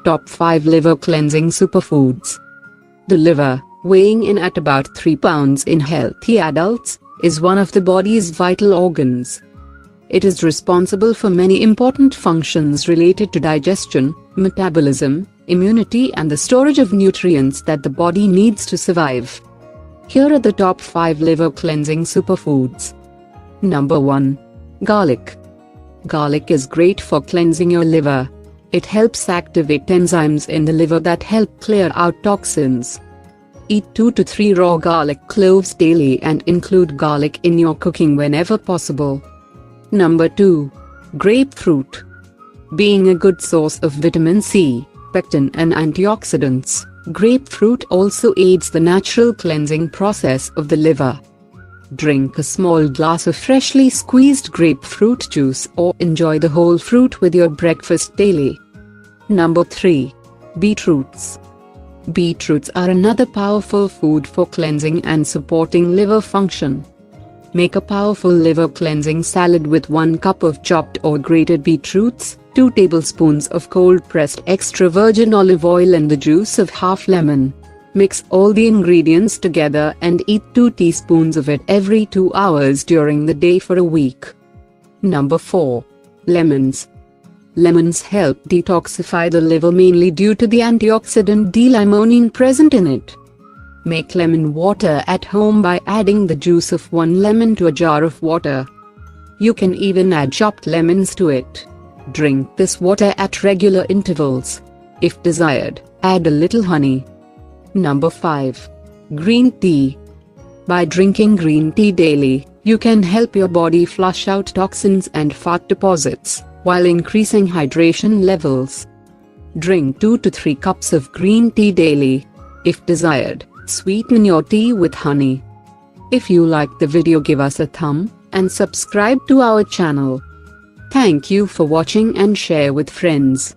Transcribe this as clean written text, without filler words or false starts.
Top 5 Liver Cleansing Superfoods. The liver, weighing in at about 3 pounds in healthy adults, is one of the body's vital organs. It is responsible for many important functions related to digestion, metabolism, immunity and the storage of nutrients that the body needs to survive. Here are the top 5 liver cleansing superfoods. Number 1. Garlic. Garlic is great for cleansing your liver. It helps activate enzymes in the liver that help clear out toxins. Eat 2 to 3 raw garlic cloves daily and include garlic in your cooking whenever possible. Number 2. Grapefruit. Being a good source of vitamin C, pectin and antioxidants, grapefruit also aids the natural cleansing process of the liver. Drink a small glass of freshly squeezed grapefruit juice or enjoy the whole fruit with your breakfast daily. Number 3. Beetroots. Beetroots are another powerful food for cleansing and supporting liver function. Make a powerful liver cleansing salad with 1 cup of chopped or grated beetroots, 2 tablespoons of cold pressed extra virgin olive oil and the juice of half lemon. Mix all the ingredients together and eat 2 teaspoons of it every 2 hours during the day for a week. Number 4. Lemons. Lemons help detoxify the liver mainly due to the antioxidant D-limonene present in it. Make lemon water at home by adding the juice of 1 lemon to a jar of water. You can even add chopped lemons to it. Drink this water at regular intervals. If desired, add a little honey. Number 5. Green tea. By drinking green tea daily, you can help your body flush out toxins and fat deposits, while increasing hydration levels. Drink 2 to 3 cups of green tea daily. If desired, sweeten your tea with honey. If you liked the video, give us a thumb and subscribe to our channel. Thank you for watching and share with friends.